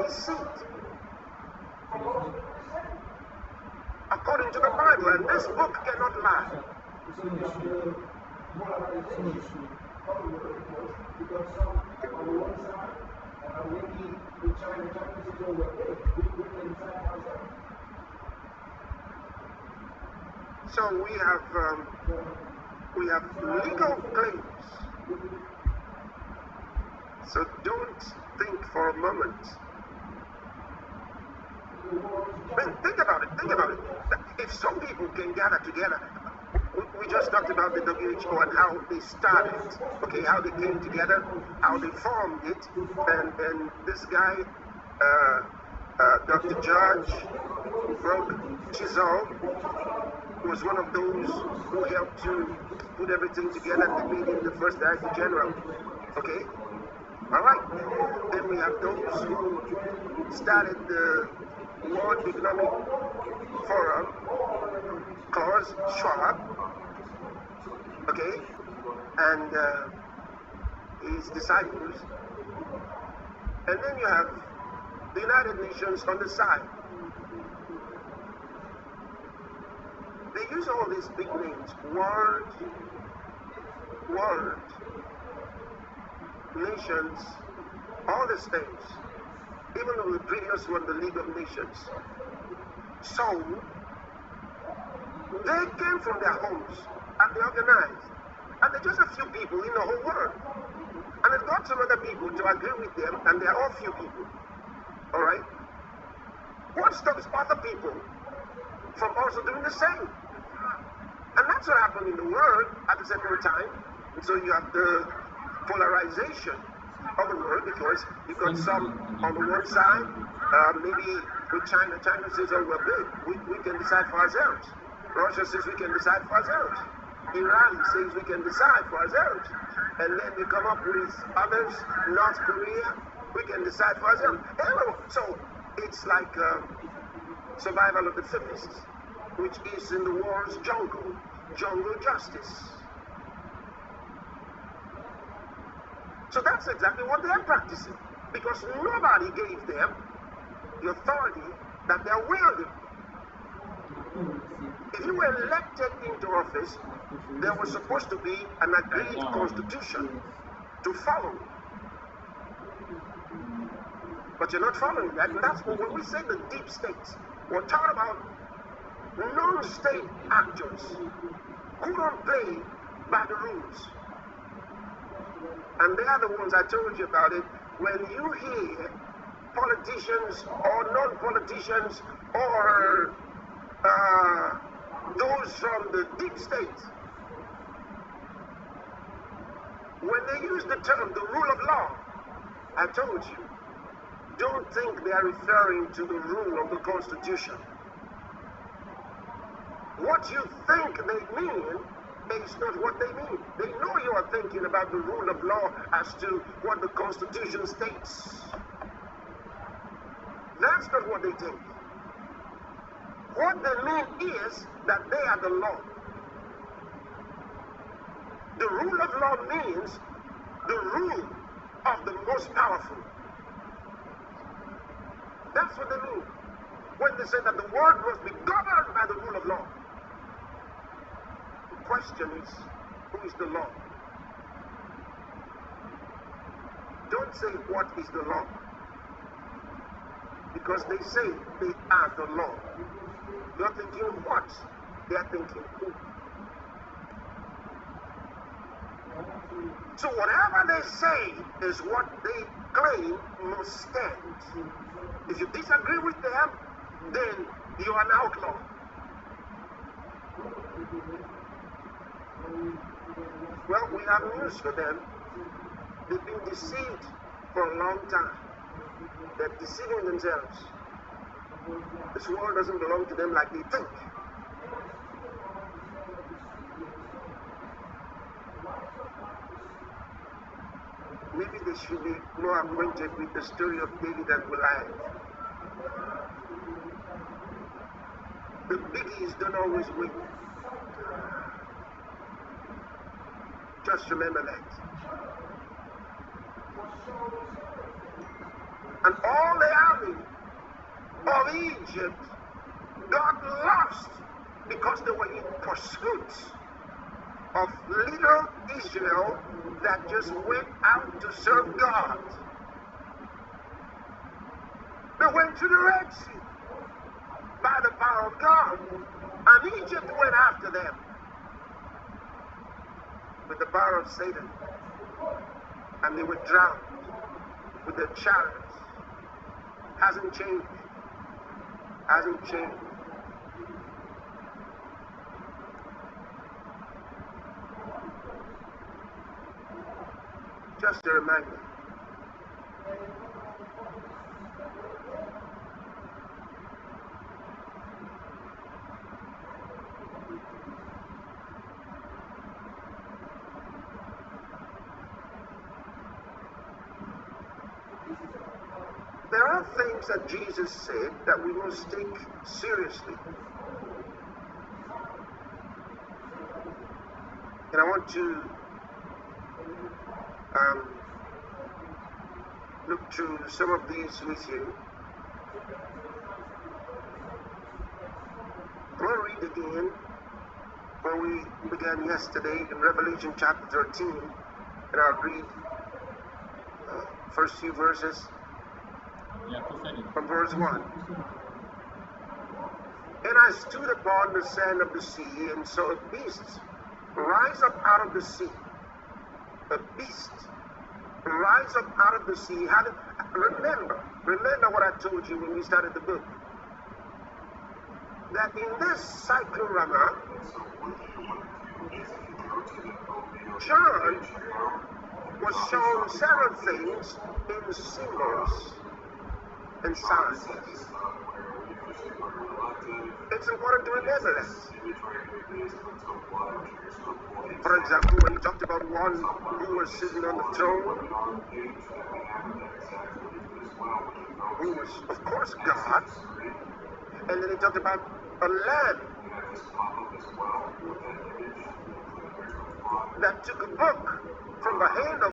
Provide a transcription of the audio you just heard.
his seat. According to the Bible, and this book cannot lie. So we have legal claims. So don't think for a moment. Think about it. If some people can gather together, we just talked about the WHO and how they started, okay, how they came together, how they formed it, and this guy, Dr. George Chisholm, was one of those who helped to put everything together and made him the first Director General. Okay? All right. Then we have those who started the World Economic Forum, Klaus Schwab, okay, and his disciples. And then you have the United Nations on the side. They use all these big names, world, nations, all these things. Even though the previous one, the League of Nations. So, they came from their homes and they organized. And they're just a few people in the whole world. And it got some other people to agree with them, and they're all few people. Alright? What stops other people from also doing the same? And that's what happened in the world at a certain time. And so you have the polarization of the world, because you've got some on the one side, maybe with China says, oh, we're big, we can decide for ourselves. Russia says we can decide for ourselves. Iran says we can decide for ourselves. And then you come up with others, North Korea, we can decide for ourselves. Anyway, so it's like survival of the fittest, which is in the world's jungle justice. So that's exactly what they're practicing, because nobody gave them the authority that they're wielding. If you were elected into office, there was supposed to be an agreed constitution to follow. But you're not following that, and that's when we say the deep states, we're talking about non-state actors who don't play by the rules. And they are the ones I told you about it. When you hear politicians or non-politicians or those from the deep state, when they use the term the rule of law, I told you, don't think they are referring to the rule of the Constitution. What you think they mean is not what they mean. They know you are thinking about the rule of law as to what the Constitution states. That's not what they think. What they mean is that they are the law. The rule of law means the rule of the most powerful. That's what they mean when they say that the world must be governed by the rule of law. Question is, who is the law? Don't say what is the law, because they say they are the law. You're thinking what? They are thinking who. So whatever they say is what they claim must stand. If you disagree with them, then you are an outlaw. Well, we have news for them. They've been deceived for a long time. They're deceiving themselves. This world doesn't belong to them like they think. Maybe they should be more acquainted with the story of David and Goliath. The biggies don't always win. Just remember that. And all the army of Egypt got lost because they were in pursuit of little Israel that just went out to serve God. They went to the Red Sea by the power of God, and Egypt went after them with the power of Satan, and they were drowned with their chariots. Hasn't changed. Hasn't changed. Just a reminder. There are things that Jesus said that we must take seriously. And I want to look through some of these with you. I want to read again where we began yesterday in Revelation chapter 13, and I'll read first few verses from verse 1. And I stood upon the sand of the sea, and saw a beast rise up out of the sea. A beast rise up out of the sea. Remember what I told you when we started the book. That in this cyclorama, John was shown several things in symbols and signs. It's important to remember that. For example, when he talked about one who was sitting on the throne, who was, of course, God, and then he talked about a lamb that took a book from the hand of